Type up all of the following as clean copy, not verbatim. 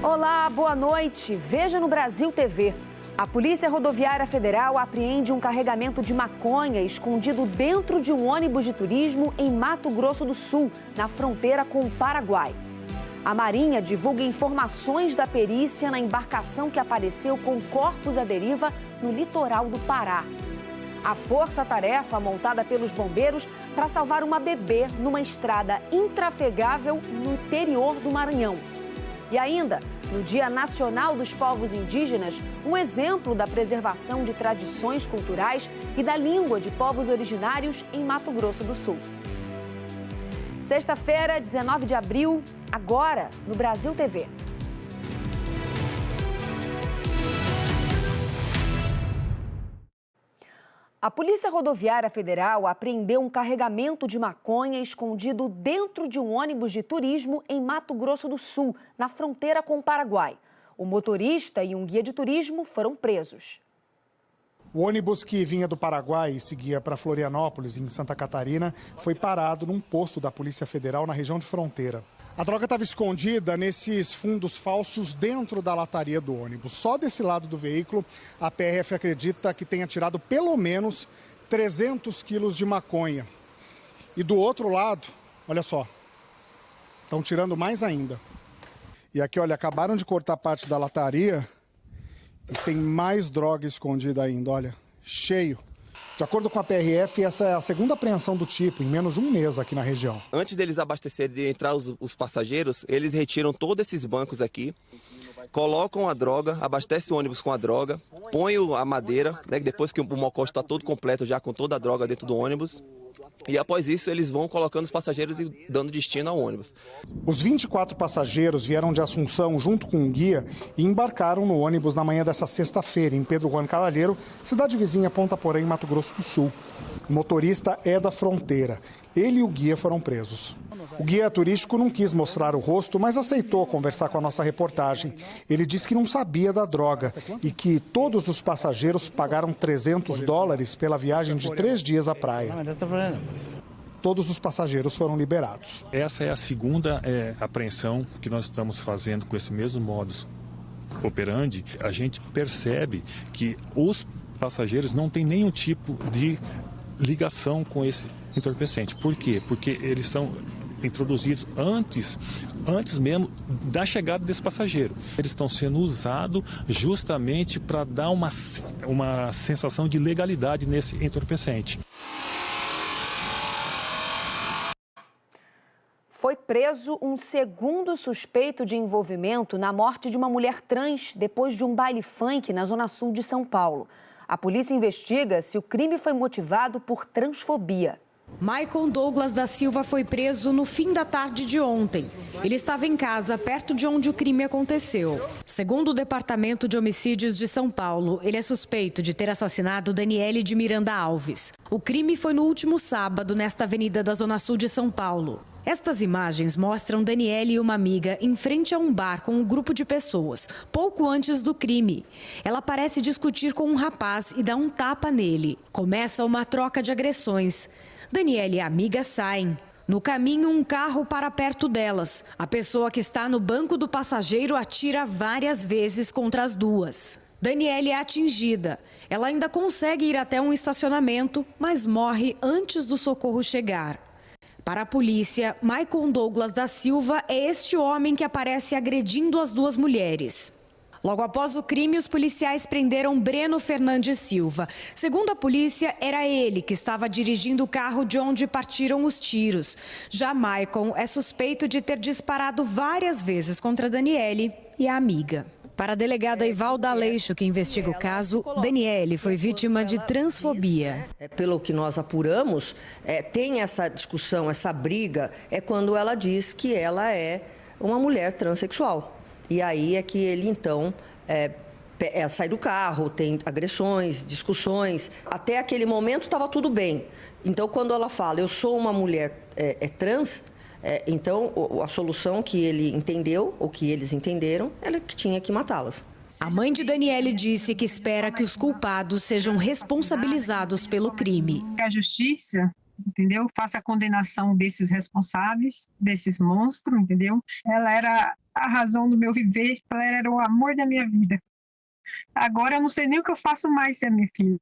Olá, boa noite. Veja no Brasil TV. A Polícia Rodoviária Federal apreende um carregamento de maconha escondido dentro de um ônibus de turismo em Mato Grosso do Sul, na fronteira com o Paraguai. A Marinha divulga informações da perícia na embarcação que apareceu com corpos à deriva no litoral do Pará. A força-tarefa montada pelos bombeiros para salvar uma bebê numa estrada intrafegável no interior do Maranhão. E ainda, no Dia Nacional dos Povos Indígenas, um exemplo da preservação de tradições culturais e da língua de povos originários em Mato Grosso do Sul. Sexta-feira, 19 de abril, agora no Brasil TV. A Polícia Rodoviária Federal apreendeu um carregamento de maconha escondido dentro de um ônibus de turismo em Mato Grosso do Sul, na fronteira com o Paraguai. O motorista e um guia de turismo foram presos. O ônibus que vinha do Paraguai e seguia para Florianópolis, em Santa Catarina, foi parado num posto da Polícia Federal na região de fronteira. A droga estava escondida nesses fundos falsos dentro da lataria do ônibus. Só desse lado do veículo, a PRF acredita que tenha tirado pelo menos 300 quilos de maconha. E do outro lado, olha só, estão tirando mais ainda. E aqui, olha, acabaram de cortar parte da lataria e tem mais droga escondida ainda, olha, cheio. De acordo com a PRF, essa é a segunda apreensão do tipo em menos de um mês aqui na região. Antes deles abastecerem de entrar os passageiros, eles retiram todos esses bancos aqui, colocam a droga, abastecem o ônibus com a droga, põem a madeira, né, depois que o mocó está todo completo já com toda a droga dentro do ônibus. E após isso, eles vão colocando os passageiros e dando destino ao ônibus. Os 24 passageiros vieram de Assunção junto com um guia e embarcaram no ônibus na manhã dessa sexta-feira, em Pedro Juan Cavalheiro, cidade vizinha Ponta Porã, em Mato Grosso do Sul. O motorista é da fronteira. Ele e o guia foram presos. O guia turístico não quis mostrar o rosto, mas aceitou conversar com a nossa reportagem. Ele disse que não sabia da droga e que todos os passageiros pagaram $300 pela viagem de 3 dias à praia. Todos os passageiros foram liberados. Essa é a segunda apreensão que nós estamos fazendo com esse mesmo modus operandi. A gente percebe que os passageiros não têm nenhum tipo de ligação com esse entorpecente. Por quê? Porque eles são introduzidos antes mesmo da chegada desse passageiro. Eles estão sendo usados justamente para dar uma sensação de legalidade nesse entorpecente. Foi preso um segundo suspeito de envolvimento na morte de uma mulher trans depois de um baile funk na zona sul de São Paulo. A polícia investiga se o crime foi motivado por transfobia. Maicon Douglas da Silva foi preso no fim da tarde de ontem. Ele estava em casa, perto de onde o crime aconteceu. Segundo o Departamento de Homicídios de São Paulo, ele é suspeito de ter assassinado Daniele de Miranda Alves. O crime foi no último sábado, nesta avenida da Zona Sul de São Paulo. Estas imagens mostram Daniele e uma amiga em frente a um bar com um grupo de pessoas, pouco antes do crime. Ela parece discutir com um rapaz e dá um tapa nele. Começa uma troca de agressões. Daniele e a amiga saem. No caminho, um carro para perto delas. A pessoa que está no banco do passageiro atira várias vezes contra as duas. Daniele é atingida. Ela ainda consegue ir até um estacionamento, mas morre antes do socorro chegar. Para a polícia, Maicon Douglas da Silva é este homem que aparece agredindo as duas mulheres. Logo após o crime, os policiais prenderam Breno Fernandes Silva. Segundo a polícia, era ele que estava dirigindo o carro de onde partiram os tiros. Já Maicon é suspeito de ter disparado várias vezes contra Daniele e a amiga. Para a delegada Ivalda Aleixo, que investiga o caso, Daniele foi vítima de transfobia. Pelo que nós apuramos, tem essa discussão, essa briga, é quando ela diz que ela é uma mulher transexual. E aí é que ele, então, sai do carro, tem agressões, discussões. Até aquele momento estava tudo bem. Então, quando ela fala, eu sou uma mulher trans... Então, a solução que ele entendeu, ou que eles entenderam, era que tinha que matá-las. A mãe de Daniele disse que espera que os culpados sejam responsabilizados pelo crime. A justiça, entendeu, faça a condenação desses responsáveis, desses monstros, entendeu? Ela era a razão do meu viver, ela era o amor da minha vida. Agora eu não sei nem o que eu faço mais sem a minha filha.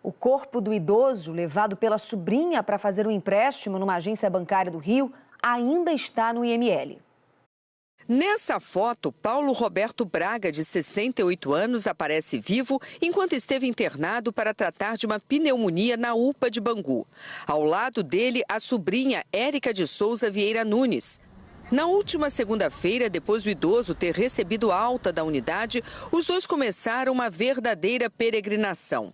O corpo do idoso, levado pela sobrinha para fazer um empréstimo numa agência bancária do Rio, ainda está no IML. Nessa foto, Paulo Roberto Braga, de 68 anos, aparece vivo enquanto esteve internado para tratar de uma pneumonia na UPA de Bangu. Ao lado dele, a sobrinha Érica de Souza Vieira Nunes. Na última segunda-feira, depois do idoso ter recebido alta da unidade, os dois começaram uma verdadeira peregrinação.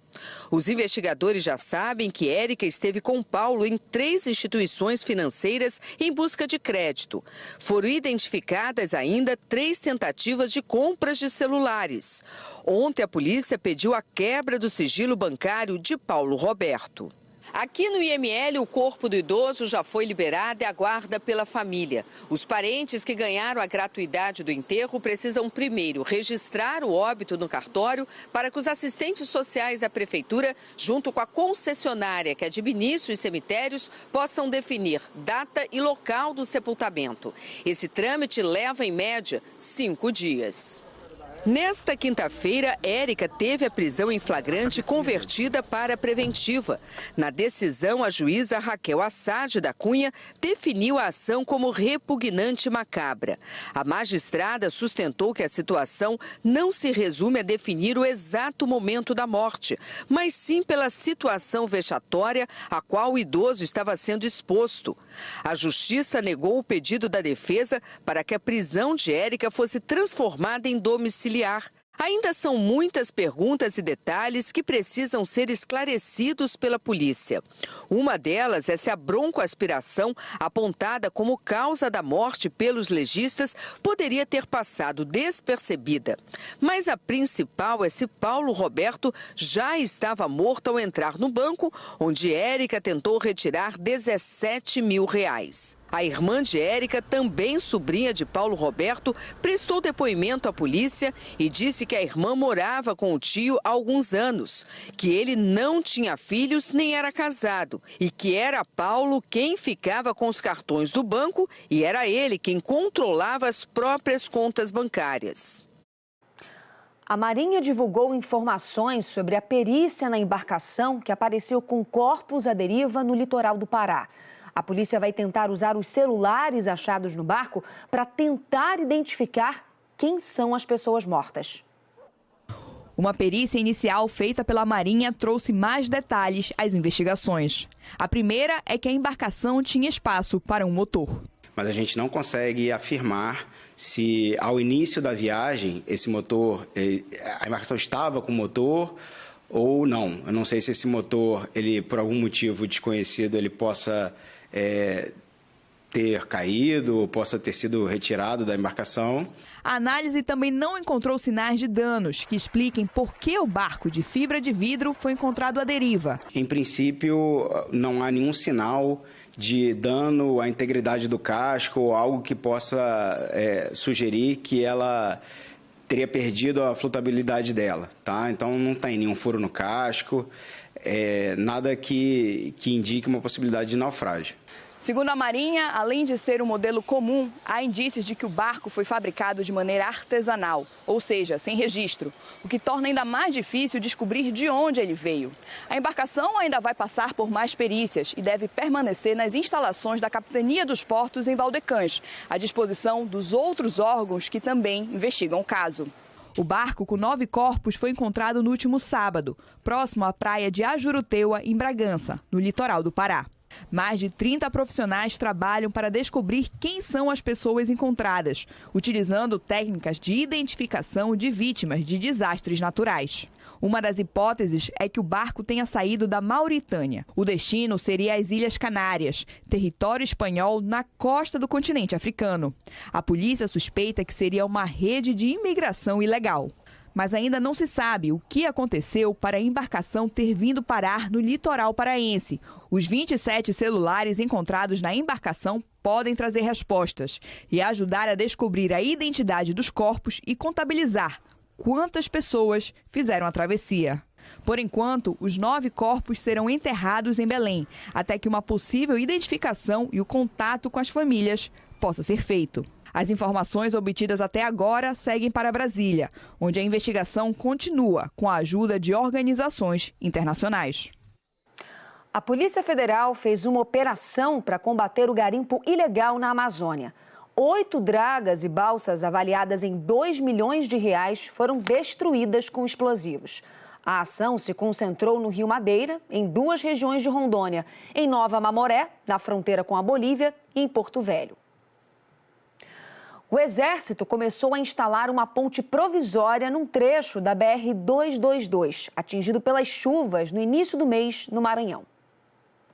Os investigadores já sabem que Érica esteve com Paulo em 3 instituições financeiras em busca de crédito. Foram identificadas ainda 3 tentativas de compras de celulares. Ontem, a polícia pediu a quebra do sigilo bancário de Paulo Roberto. Aqui no IML, o corpo do idoso já foi liberado e aguarda pela família. Os parentes que ganharam a gratuidade do enterro precisam primeiro registrar o óbito no cartório para que os assistentes sociais da prefeitura, junto com a concessionária que administra os cemitérios, possam definir data e local do sepultamento. Esse trâmite leva, em média, 5 dias. Nesta quinta-feira, Érica teve a prisão em flagrante convertida para preventiva. Na decisão, a juíza Raquel Assad da Cunha definiu a ação como repugnante e macabra. A magistrada sustentou que a situação não se resume a definir o exato momento da morte, mas sim pela situação vexatória a qual o idoso estava sendo exposto. A justiça negou o pedido da defesa para que a prisão de Érica fosse transformada em domiciliar. Ainda são muitas perguntas e detalhes que precisam ser esclarecidos pela polícia. Uma delas é se a broncoaspiração, apontada como causa da morte pelos legistas, poderia ter passado despercebida. Mas a principal é se Paulo Roberto já estava morto ao entrar no banco, onde Érica tentou retirar R$17 mil. A irmã de Érica, também sobrinha de Paulo Roberto, prestou depoimento à polícia e disse que a irmã morava com o tio há alguns anos, que ele não tinha filhos nem era casado e que era Paulo quem ficava com os cartões do banco e era ele quem controlava as próprias contas bancárias. A Marinha divulgou informações sobre a perícia na embarcação que apareceu com corpos à deriva no litoral do Pará. A polícia vai tentar usar os celulares achados no barco para tentar identificar quem são as pessoas mortas. Uma perícia inicial feita pela Marinha trouxe mais detalhes às investigações. A primeira é que a embarcação tinha espaço para um motor. Mas a gente não consegue afirmar se ao início da viagem esse motor, a embarcação estava com motor ou não. Eu não sei se esse motor, ele por algum motivo desconhecido, ele possa ter caído, possa ter sido retirado da embarcação. A análise também não encontrou sinais de danos que expliquem por que o barco de fibra de vidro foi encontrado à deriva. Em princípio, não há nenhum sinal de dano à integridade do casco ou algo que possa sugerir que ela teria perdido a flutabilidade dela, tá? Então não tem nenhum furo no casco, nada que indique uma possibilidade de naufrágio. Segundo a Marinha, além de ser um modelo comum, há indícios de que o barco foi fabricado de maneira artesanal, ou seja, sem registro, o que torna ainda mais difícil descobrir de onde ele veio. A embarcação ainda vai passar por mais perícias e deve permanecer nas instalações da Capitania dos Portos em Valdecães, à disposição dos outros órgãos que também investigam o caso. O barco com 9 corpos foi encontrado no último sábado, próximo à praia de Ajuruteua, em Bragança, no litoral do Pará. Mais de 30 profissionais trabalham para descobrir quem são as pessoas encontradas, utilizando técnicas de identificação de vítimas de desastres naturais. Uma das hipóteses é que o barco tenha saído da Mauritânia. O destino seria as Ilhas Canárias, território espanhol na costa do continente africano. A polícia suspeita que seria uma rede de imigração ilegal. Mas ainda não se sabe o que aconteceu para a embarcação ter vindo parar no litoral paraense. Os 27 celulares encontrados na embarcação podem trazer respostas e ajudar a descobrir a identidade dos corpos e contabilizar quantas pessoas fizeram a travessia. Por enquanto, os 9 corpos serão enterrados em Belém, até que uma possível identificação e o contato com as famílias possa ser feito. As informações obtidas até agora seguem para Brasília, onde a investigação continua com a ajuda de organizações internacionais. A Polícia Federal fez uma operação para combater o garimpo ilegal na Amazônia. 8 dragas e balsas avaliadas em R$2 milhões foram destruídas com explosivos. A ação se concentrou no Rio Madeira, em 2 regiões de Rondônia, em Nova Mamoré, na fronteira com a Bolívia, e em Porto Velho. O Exército começou a instalar uma ponte provisória num trecho da BR-222, atingido pelas chuvas no início do mês no Maranhão.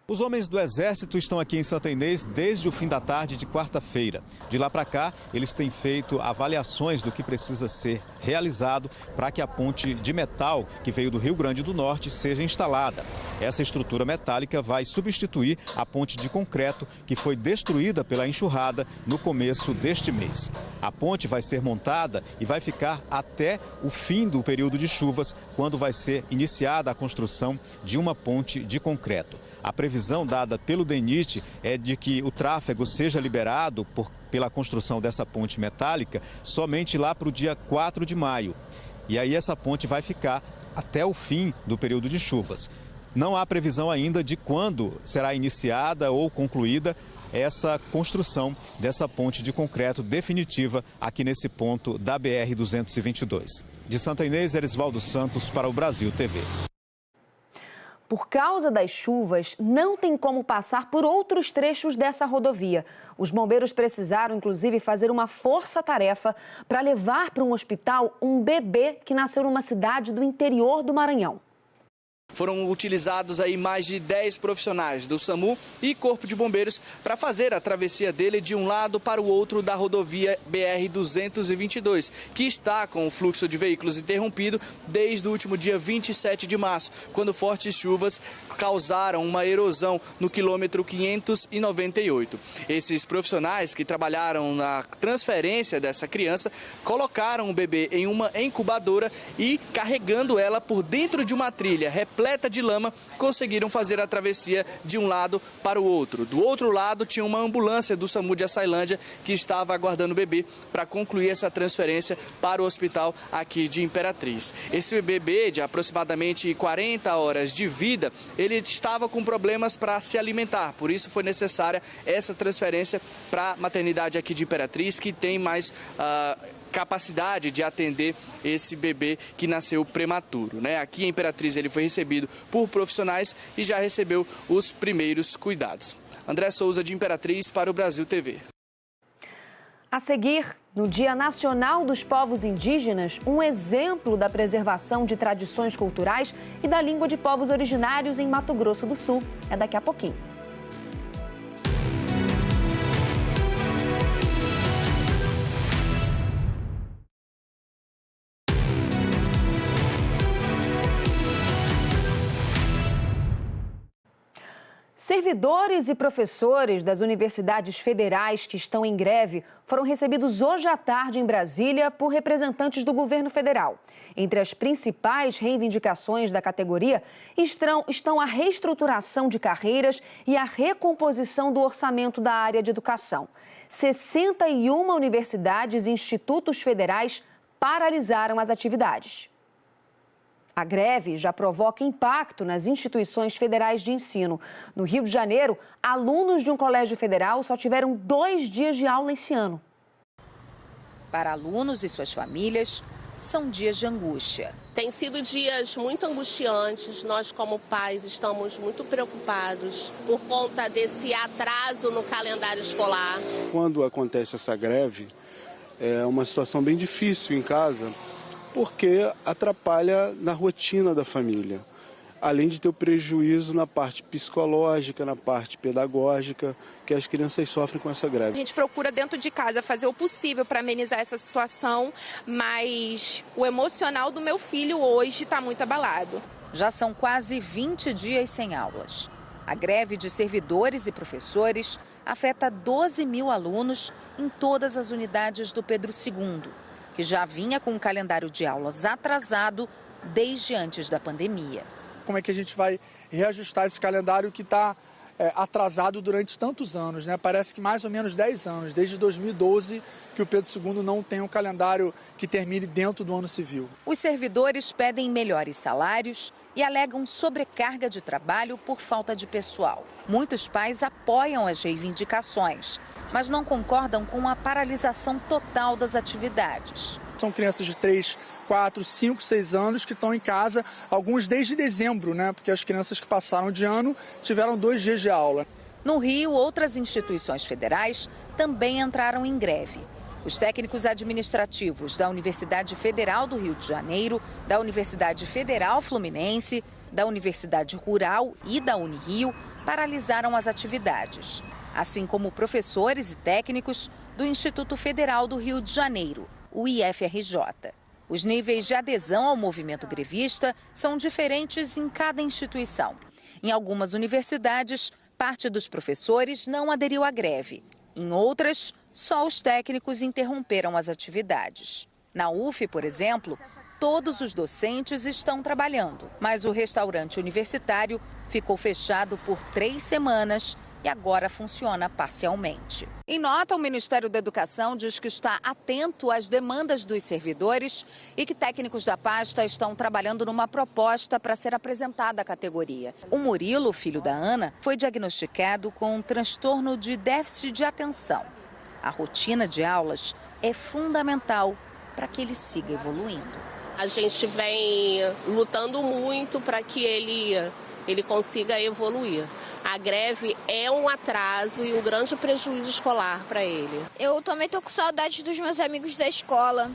Os homens do Exército estão aqui em Santa Inês desde o fim da tarde de quarta-feira. De lá para cá, eles têm feito avaliações do que precisa ser realizado para que a ponte de metal que veio do Rio Grande do Norte seja instalada. Essa estrutura metálica vai substituir a ponte de concreto que foi destruída pela enxurrada no começo deste mês. A ponte vai ser montada e vai ficar até o fim do período de chuvas, quando vai ser iniciada a construção de uma ponte de concreto. A previsão dada pelo DENIT é de que o tráfego seja liberado pela construção dessa ponte metálica somente lá para o dia 4 de maio. E aí essa ponte vai ficar até o fim do período de chuvas. Não há previsão ainda de quando será iniciada ou concluída essa construção dessa ponte de concreto definitiva aqui nesse ponto da BR-222. De Santa Inês, Erisvaldo Santos para o Brasil TV. Por causa das chuvas, não tem como passar por outros trechos dessa rodovia. Os bombeiros precisaram, inclusive, fazer uma força-tarefa para levar para um hospital um bebê que nasceu numa cidade do interior do Maranhão. Foram utilizados aí mais de 10 profissionais do SAMU e Corpo de Bombeiros para fazer a travessia dele de um lado para o outro da rodovia BR-222, que está com o fluxo de veículos interrompido desde o último dia 27 de março, quando fortes chuvas causaram uma erosão no quilômetro 598. Esses profissionais que trabalharam na transferência dessa criança colocaram o bebê em uma incubadora e, carregando ela por dentro de uma trilha repleta de lama, conseguiram fazer a travessia de um lado para o outro. Do outro lado tinha uma ambulância do SAMU de Açailândia que estava aguardando o bebê para concluir essa transferência para o hospital aqui de Imperatriz. Esse bebê de aproximadamente 40 horas de vida, ele estava com problemas para se alimentar, por isso foi necessária essa transferência para a maternidade aqui de Imperatriz, que tem mais capacidade de atender esse bebê que nasceu prematuro, né? Aqui em Imperatriz ele foi recebido por profissionais e já recebeu os primeiros cuidados. André Souza, de Imperatriz, para o Brasil TV. A seguir, no Dia Nacional dos Povos Indígenas, um exemplo da preservação de tradições culturais e da língua de povos originários em Mato Grosso do Sul. É daqui a pouquinho. Servidores e professores das universidades federais que estão em greve foram recebidos hoje à tarde em Brasília por representantes do governo federal. Entre as principais reivindicações da categoria estão a reestruturação de carreiras e a recomposição do orçamento da área de educação. 61 universidades e institutos federais paralisaram as atividades. A greve já provoca impacto nas instituições federais de ensino. No Rio de Janeiro, alunos de um colégio federal só tiveram 2 dias de aula esse ano. Para alunos e suas famílias, são dias de angústia. Tem sido dias muito angustiantes. Nós, como pais, estamos muito preocupados por conta desse atraso no calendário escolar. Quando acontece essa greve, é uma situação bem difícil em casa, porque atrapalha na rotina da família, além de ter o prejuízo na parte psicológica, na parte pedagógica, que as crianças sofrem com essa greve. A gente procura dentro de casa fazer o possível para amenizar essa situação, mas o emocional do meu filho hoje está muito abalado. Já são quase 20 dias sem aulas. A greve de servidores e professores afeta 12 mil alunos em todas as unidades do Pedro II, que já vinha com um calendário de aulas atrasado desde antes da pandemia. Como é que a gente vai reajustar esse calendário que está atrasado durante tantos anos, né? Parece que mais ou menos 10 anos, desde 2012, que o Pedro II não tem um calendário que termine dentro do ano civil. Os servidores pedem melhores salários e alegam sobrecarga de trabalho por falta de pessoal. Muitos pais apoiam as reivindicações, mas não concordam com a paralisação total das atividades. São crianças de 3, 4, 5, 6 anos que estão em casa, alguns desde dezembro, né? Porque as crianças que passaram de ano tiveram 2 dias de aula. No Rio, outras instituições federais também entraram em greve. Os técnicos administrativos da Universidade Federal do Rio de Janeiro, da Universidade Federal Fluminense, da Universidade Rural e da Unirio paralisaram as atividades, assim como professores e técnicos do Instituto Federal do Rio de Janeiro, o IFRJ. Os níveis de adesão ao movimento grevista são diferentes em cada instituição. Em algumas universidades, parte dos professores não aderiu à greve. Em outras, só os técnicos interromperam as atividades. Na UF, por exemplo, todos os docentes estão trabalhando, mas o restaurante universitário ficou fechado por 3 semanas e agora funciona parcialmente. Em nota, o Ministério da Educação diz que está atento às demandas dos servidores e que técnicos da pasta estão trabalhando numa proposta para ser apresentada à categoria. O Murilo, filho da Ana, foi diagnosticado com um transtorno de déficit de atenção. A rotina de aulas é fundamental para que ele siga evoluindo. A gente vem lutando muito para que ele consiga evoluir. A greve é um atraso e um grande prejuízo escolar para ele. Eu também estou com saudade dos meus amigos da escola.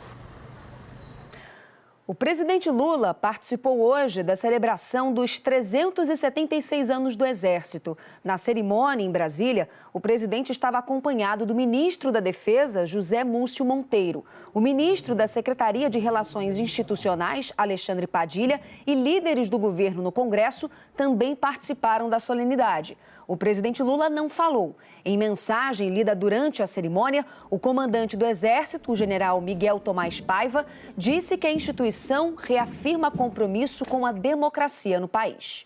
O presidente Lula participou hoje da celebração dos 376 anos do Exército. Na cerimônia em Brasília, o presidente estava acompanhado do ministro da Defesa, José Múcio Monteiro, o ministro da Secretaria de Relações Institucionais, Alexandre Padilha, e líderes do governo no Congresso também participaram da solenidade. O presidente Lula não falou. Em mensagem lida durante a cerimônia, o comandante do Exército, o general Miguel Tomás Paiva, disse que a instituição reafirma compromisso com a democracia no país.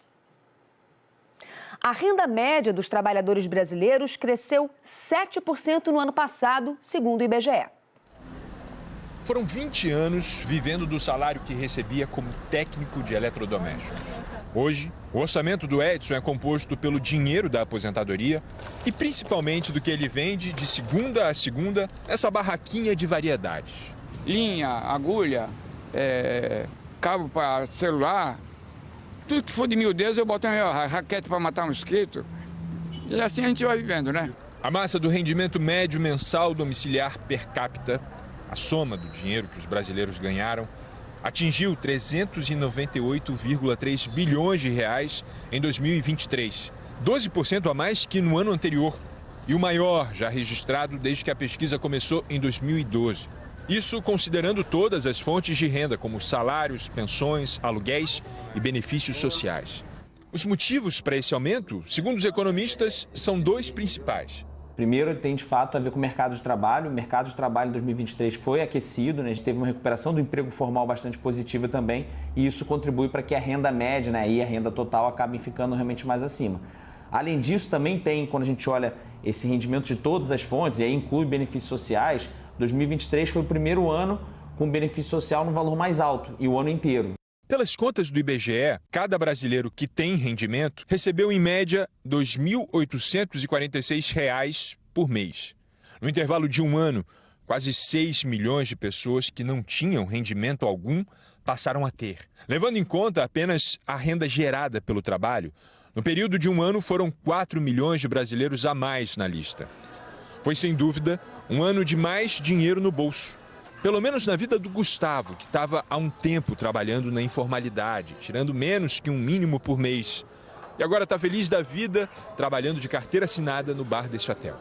A renda média dos trabalhadores brasileiros cresceu 7% no ano passado, segundo o IBGE. Foram 20 anos vivendo do salário que recebia como técnico de eletrodomésticos. Hoje, o orçamento do Edson é composto pelo dinheiro da aposentadoria e principalmente do que ele vende de segunda a segunda nessa barraquinha de variedades. Linha, agulha, cabo para celular, tudo que for de miudeza eu boto uma raquete para matar um mosquito e assim a gente vai vivendo, né? A massa do rendimento médio mensal domiciliar per capita, a soma do dinheiro que os brasileiros ganharam, atingiu 398,3 bilhões de reais em 2023, 12% a mais que no ano anterior e o maior já registrado desde que a pesquisa começou em 2012. Isso considerando todas as fontes de renda, como salários, pensões, aluguéis e benefícios sociais. Os motivos para esse aumento, segundo os economistas, são 2 principais. Primeiro, tem de fato a ver com o mercado de trabalho. O mercado de trabalho em 2023 foi aquecido, né? A gente teve uma recuperação do emprego formal bastante positiva também, e isso contribui para que a renda média, né, e a renda total acabem ficando realmente mais acima. Além disso, também tem, quando a gente olha esse rendimento de todas as fontes, e aí inclui benefícios sociais, 2023 foi o primeiro ano com benefício social no valor mais alto, e o ano inteiro. Pelas contas do IBGE, cada brasileiro que tem rendimento recebeu, em média, R$ 2.846 por mês. No intervalo de um ano, quase 6 milhões de pessoas que não tinham rendimento algum passaram a ter. Levando em conta apenas a renda gerada pelo trabalho, no período de um ano foram 4 milhões de brasileiros a mais na lista. Foi, sem dúvida, um ano de mais dinheiro no bolso. Pelo menos na vida do Gustavo, que estava há um tempo trabalhando na informalidade, tirando menos que um mínimo por mês. E agora está feliz da vida, trabalhando de carteira assinada no bar desse hotel.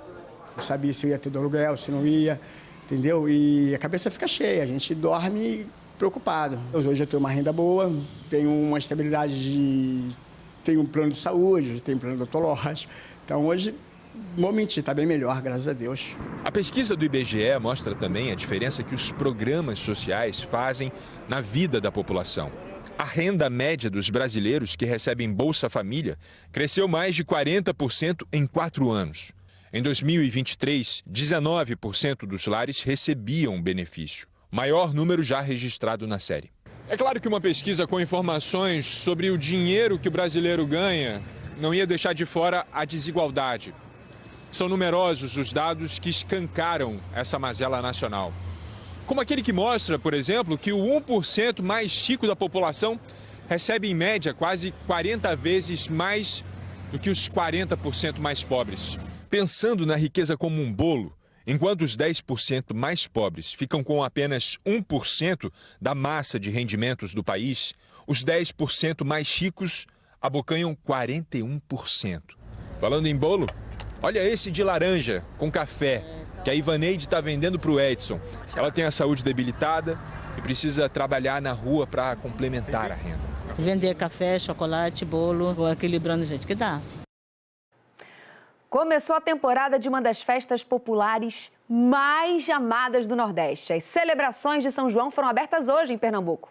Eu sabia se eu ia ter do aluguel, se não ia, entendeu? E a cabeça fica cheia, a gente dorme preocupado. Hoje eu tenho uma renda boa, tenho uma estabilidade tenho um plano de saúde, tenho um plano odontológico. Então hoje, vou mentir, está bem melhor, graças a Deus. A pesquisa do IBGE mostra também a diferença que os programas sociais fazem na vida da população. A renda média dos brasileiros que recebem Bolsa Família cresceu mais de 40% em 4 anos. Em 2023, 19% dos lares recebiam o benefício, maior número já registrado na série. É claro que uma pesquisa com informações sobre o dinheiro que o brasileiro ganha não ia deixar de fora a desigualdade. São numerosos os dados que escancaram essa mazela nacional. Como aquele que mostra, por exemplo, que o 1% mais rico da população recebe, em média, quase 40 vezes mais do que os 40% mais pobres. Pensando na riqueza como um bolo, enquanto os 10% mais pobres ficam com apenas 1% da massa de rendimentos do país, os 10% mais ricos abocanham 41%. Falando em bolo, olha esse de laranja com café, que a Ivaneide está vendendo para o Edson. Ela tem a saúde debilitada e precisa trabalhar na rua para complementar a renda. Vender café, chocolate, bolo, vou equilibrando o jeito que dá. Começou a temporada de uma das festas populares mais amadas do Nordeste. As celebrações de São João foram abertas hoje em Pernambuco.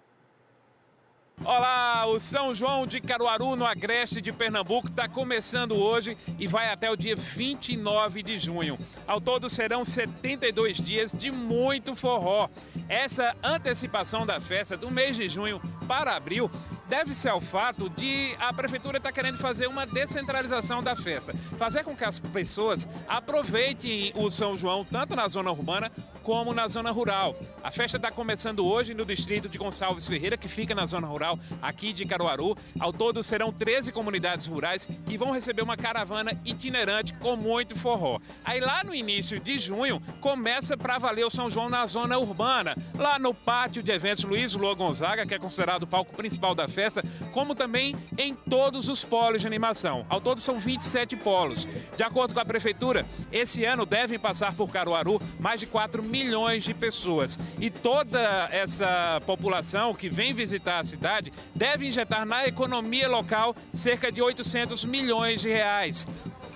Olá, o São João de Caruaru, no agreste de Pernambuco, está começando hoje e vai até o dia 29 de junho. Ao todo serão 72 dias de muito forró. Essa antecipação da festa do mês de junho para abril deve-se ao fato de a prefeitura estar querendo fazer uma descentralização da festa. Fazer com que as pessoas aproveitem o São João tanto na zona urbana como na zona rural. A festa está começando hoje no distrito de Gonçalves Ferreira, que fica na zona rural aqui de Caruaru. Ao todo serão 13 comunidades rurais que vão receber uma caravana itinerante com muito forró. Aí lá no início de junho começa para valer o São João na zona urbana, lá no pátio de eventos Luiz Lua Gonzaga, que é considerado o palco principal da festa, como também em todos os polos de animação. Ao todo são 27 polos. De acordo com a prefeitura, esse ano devem passar por Caruaru mais de 4 milhões de pessoas. E toda essa população que vem visitar a cidade deve injetar na economia local cerca de 800 milhões de reais.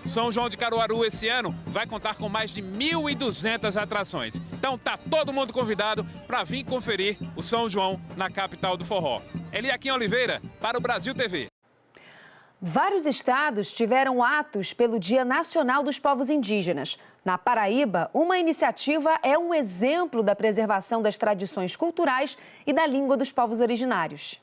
São João de Caruaru esse ano vai contar com mais de 1.200 atrações. Então tá todo mundo convidado para vir conferir o São João na capital do forró. Eliakim Oliveira, para o Brasil TV. Vários estados tiveram atos pelo Dia Nacional dos Povos Indígenas. Na Paraíba, uma iniciativa é um exemplo da preservação das tradições culturais e da língua dos povos originários.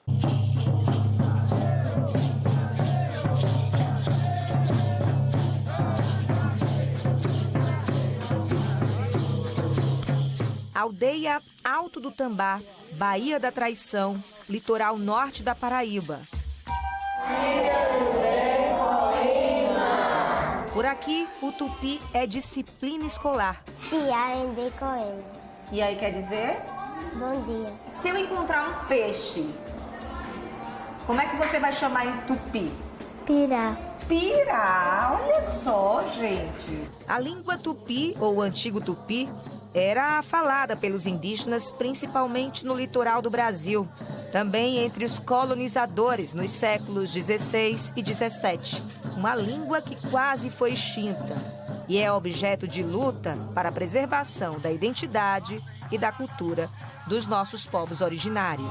Aldeia Alto do Tambá, Baía da Traição, litoral norte da Paraíba. Por aqui, o tupi é disciplina escolar. E aí quer dizer? Bom dia. Se eu encontrar um peixe, como é que você vai chamar em tupi? Pirá. Pirá, olha só, gente. A língua tupi, ou antigo tupi, era falada pelos indígenas principalmente no litoral do Brasil, também entre os colonizadores nos séculos 16 e 17. Uma língua que quase foi extinta e é objeto de luta para a preservação da identidade e da cultura dos nossos povos originários.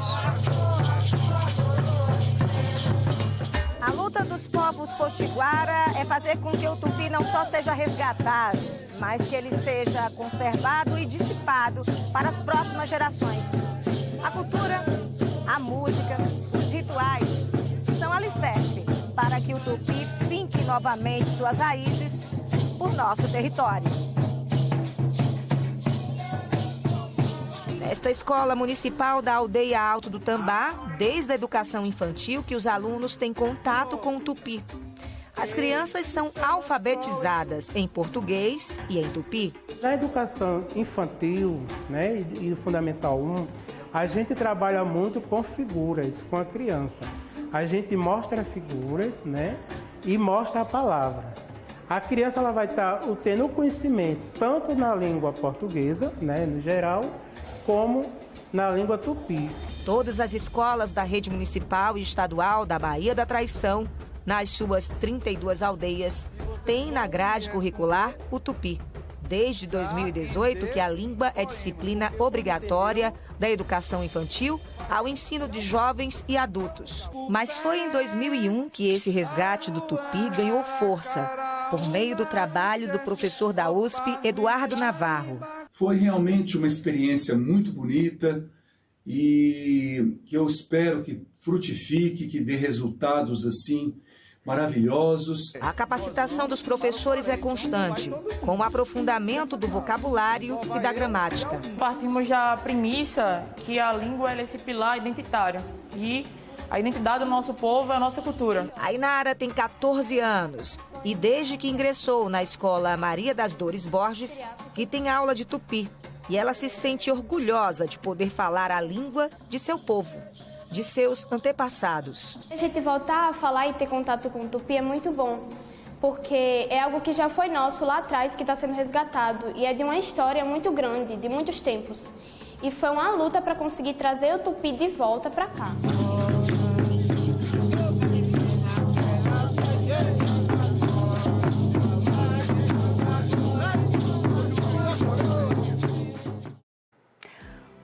A luta dos povos Potiguara é fazer com que o tupi não só seja resgatado, mas que ele seja conservado e dissipado para as próximas gerações. A cultura, a música, os rituais são alicerce para que o tupi finque novamente suas raízes por nosso território. Nesta escola municipal da aldeia Alto do Tambá, desde a educação infantil que os alunos têm contato com o tupi. As crianças são alfabetizadas em português e em tupi. Na educação infantil, né, e Fundamental 1, a gente trabalha muito com figuras, com a criança. A gente mostra figuras, né, e mostra a palavra. A criança ela vai estar tendo o conhecimento tanto na língua portuguesa, né, no geral, como na língua tupi. Todas as escolas da rede municipal e estadual da Baía da Traição, nas suas 32 aldeias, têm na grade curricular o tupi. Desde 2018 que a língua é disciplina obrigatória da educação infantil ao ensino de jovens e adultos. Mas foi em 2001 que esse resgate do tupi ganhou força, por meio do trabalho do professor da USP, Eduardo Navarro. Foi realmente uma experiência muito bonita e que eu espero que frutifique, que dê resultados assim maravilhosos. A capacitação dos professores é constante, com o aprofundamento do vocabulário e da gramática. Partimos da premissa que a língua é esse pilar identitário e a identidade do nosso povo é a nossa cultura. A Inara tem 14 anos e desde que ingressou na escola Maria das Dores Borges, que tem aula de tupi. E ela se sente orgulhosa de poder falar a língua de seu povo, de seus antepassados. A gente voltar a falar e ter contato com o tupi é muito bom, porque é algo que já foi nosso lá atrás, que está sendo resgatado, e é de uma história muito grande, de muitos tempos. E foi uma luta para conseguir trazer o tupi de volta para cá.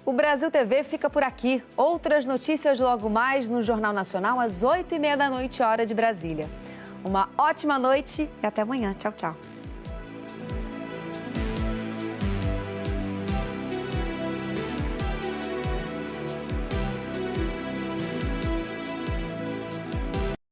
O Brasil TV fica por aqui. Outras notícias logo mais no Jornal Nacional, às 8h30 da noite, hora de Brasília. Uma ótima noite e até amanhã. Tchau, tchau.